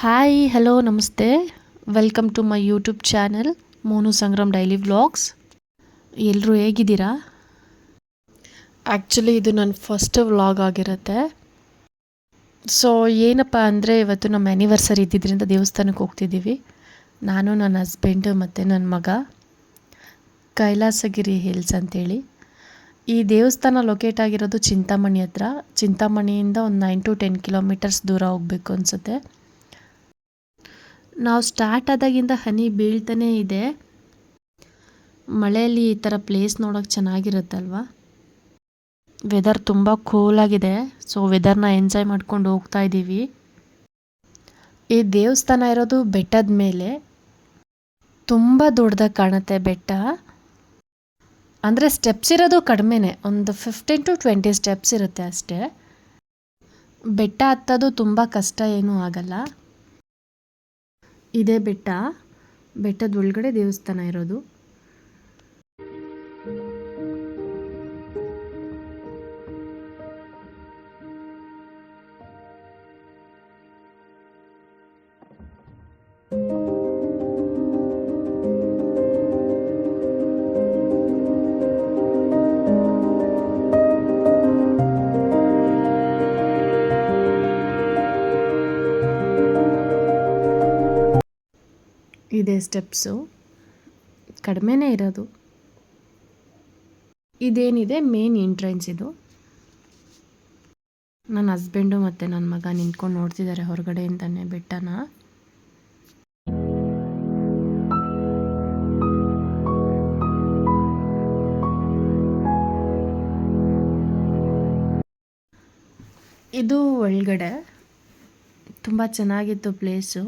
Hi hello ನಮಸ್ತೆ welcome to my YouTube channel Monu Sangram daily vlogs. ಎಲ್ಲರೂ ಹೇಗಿದ್ದೀರಾ? ಆ್ಯಕ್ಚುಲಿ ಇದು ನನ್ನ ಫಸ್ಟ್ ವ್ಲಾಗ್ ಆಗಿರುತ್ತೆ. ಸೊ ಏನಪ್ಪ ಅಂದರೆ ಇವತ್ತು ನಮ್ಮ ಆ್ಯನಿವರ್ಸರಿ ಇದ್ದಿದ್ದರಿಂದ ದೇವಸ್ಥಾನಕ್ಕೆ ಹೋಗ್ತಿದ್ದೀವಿ. ನಾನು ನನ್ನ ಹಸ್ಬೆಂಡು ಮತ್ತು ನನ್ನ ಮಗ. ಕೈಲಾಸಗಿರಿ ಹಿಲ್ಸ್ ಅಂತೇಳಿ. ಈ ದೇವಸ್ಥಾನ ಲೊಕೇಟ್ ಆಗಿರೋದು ಚಿಂತಾಮಣಿ ಹತ್ರ. ಚಿಂತಾಮಣಿಯಿಂದ ಒಂದು 9 to 10 ಕಿಲೋಮೀಟರ್ಸ್ ದೂರ ಹೋಗಬೇಕು ಅನಿಸುತ್ತೆ. ನಾವು ಸ್ಟಾರ್ಟ್ ಆದಾಗಿಂದ ಹನಿ ಬೀಳ್ತಾನೇ ಇದೆ. ಮಳೆಯಲ್ಲಿ ಈ ಥರ ಪ್ಲೇಸ್ ನೋಡೋಕೆ ಚೆನ್ನಾಗಿರುತ್ತಲ್ವ. ವೆದರ್ ತುಂಬ ಕೂಲಾಗಿದೆ. ಸೊ ವೆದರ್ನ ಎಂಜಾಯ್ ಮಾಡ್ಕೊಂಡು ಹೋಗ್ತಾ ಇದ್ದೀವಿ. ಈ ದೇವಸ್ಥಾನ ಇರೋದು ಬೆಟ್ಟದ ಮೇಲೆ. ತುಂಬ ದೊಡ್ಡದಾಗಿ ಕಾಣುತ್ತೆ ಬೆಟ್ಟ. ಅಂದರೆ ಸ್ಟೆಪ್ಸ್ ಇರೋದು ಕಡಿಮೆನೇ, ಒಂದು 15 to 20 ಸ್ಟೆಪ್ಸ್ ಇರುತ್ತೆ ಅಷ್ಟೇ. ಬೆಟ್ಟ ಹತ್ತೋದು ತುಂಬ ಕಷ್ಟ ಏನೂ ಆಗಲ್ಲ. ಇದೇ ಬೆಟ್ಟದ ಒಳಗಡೆ ದೇವಸ್ಥಾನ ಇರೋದು. ಇದೇ ಸ್ಟೆಪ್ಸು, ಕಡಿಮೆನೇ ಇರೋದು. ಇದೇನಿದೆ ಮೇನ್ ಎಂಟ್ರೆನ್ಸ್ ಇದು. ನನ್ನ ಹಸ್ಬೆಂಡು ಮತ್ತು ನನ್ನ ಮಗ ನಿಂತ್ಕೊಂಡು ನೋಡ್ತಿದ್ದಾರೆ ಹೊರಗಡೆಯಿಂದನೇ ಬೆಟ್ಟನ. ಇದು ಒಳಗಡೆ ತುಂಬ ಚೆನ್ನಾಗಿತ್ತು ಪ್ಲೇಸು.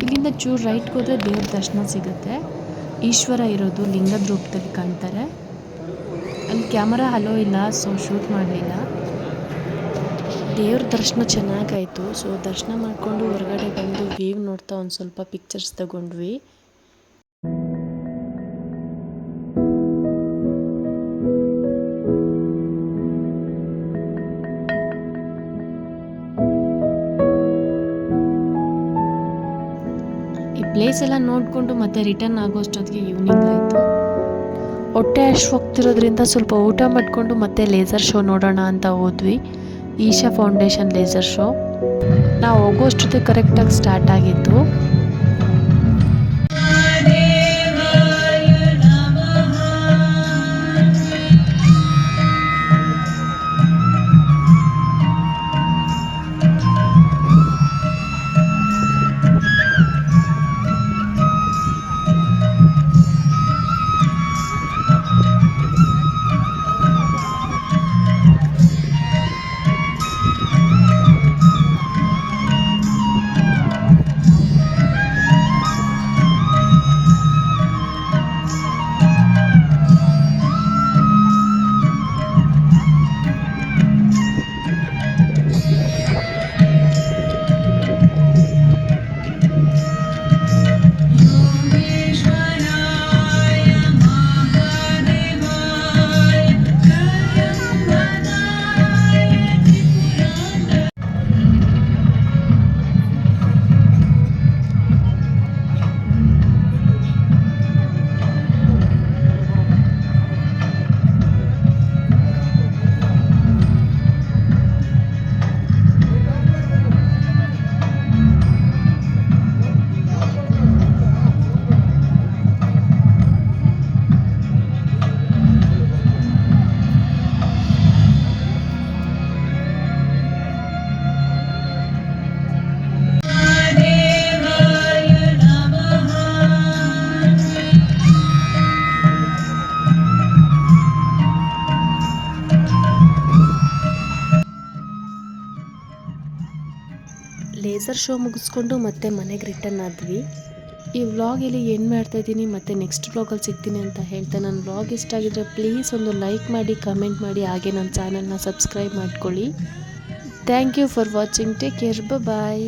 ಇಲ್ಲಿಂದ ಚೂರು ರೈಟ್ಗೆ ಹೋದರೆ ದೇವ್ರ ದರ್ಶನ ಸಿಗುತ್ತೆ. ಈಶ್ವರ ಇರೋದು ಲಿಂಗದ ರೂಪದಲ್ಲಿ ಕಾಣ್ತಾರೆ. ಅಲ್ಲಿ ಕ್ಯಾಮರಾ ಹಲೋ ಇಲ್ಲ, ಸೊ ಶೂಟ್ ಮಾಡಲಿಲ್ಲ. ದೇವ್ರ ದರ್ಶನ ಚೆನ್ನಾಗಾಯಿತು. ಸೊ ದರ್ಶನ ಮಾಡಿಕೊಂಡು ಹೊರಗಡೆ ಬಂದು ವ್ಯೂ ನೋಡ್ತಾ ಒಂದು ಸ್ವಲ್ಪ ಪಿಕ್ಚರ್ಸ್ ತಗೊಂಡ್ವಿ. ಈ ಪ್ಲೇಸ್ ಎಲ್ಲ ನೋಡಿಕೊಂಡು ಮತ್ತೆ ರಿಟರ್ನ್ ಆಗೋಷ್ಟೊತ್ತಿಗೆ ಈವ್ನಿಂಗ್ ಆಯಿತು. ಹೊಟ್ಟೆ ಹೋಗ್ತಿರೋದ್ರಿಂದ ಸ್ವಲ್ಪ ಊಟ ಮಾಡಿಕೊಂಡು ಮತ್ತೆ ಲೇಸರ್ ಶೋ ನೋಡೋಣ ಅಂತ ಹೋದ್ವಿ. Isha foundation laser show. ನಾವು ಹೋಗೋಷ್ಟೊತ್ತಿಗೆ ಕರೆಕ್ಟಾಗಿ ಸ್ಟಾರ್ಟ್ ಆಗಿತ್ತು. ಲೇಸರ್ ಶೋ ಮುಗಿಸ್ಕೊಂಡು ಮತ್ತೆ ಮನೆಗೆ ರಿಟರ್ನ್ ಆದ್ವಿ. ಈ ವ್ಲಾಗ್ ಇಲ್ಲಿ ಎಂಡ್ ಮಾಡ್ತಾ ಇದ್ದೀನಿ, ಮತ್ತು ನೆಕ್ಸ್ಟ್ ವ್ಲಾಗಲ್ಲಿ ಸಿಗ್ತೀನಿ ಅಂತ ಹೇಳ್ತಾ, ನನ್ನ ವ್ಲಾಗ್ ಇಷ್ಟ ಆಗಿದ್ರೆ ಪ್ಲೀಸ್ ಒಂದು ಲೈಕ್ ಮಾಡಿ, ಕಮೆಂಟ್ ಮಾಡಿ, ಹಾಗೆ ನನ್ನ ಚಾನಲ್ನ ಸಬ್ಸ್ಕ್ರೈಬ್ ಮಾಡ್ಕೊಳ್ಳಿ. Thank you for watching. Take care. Bye.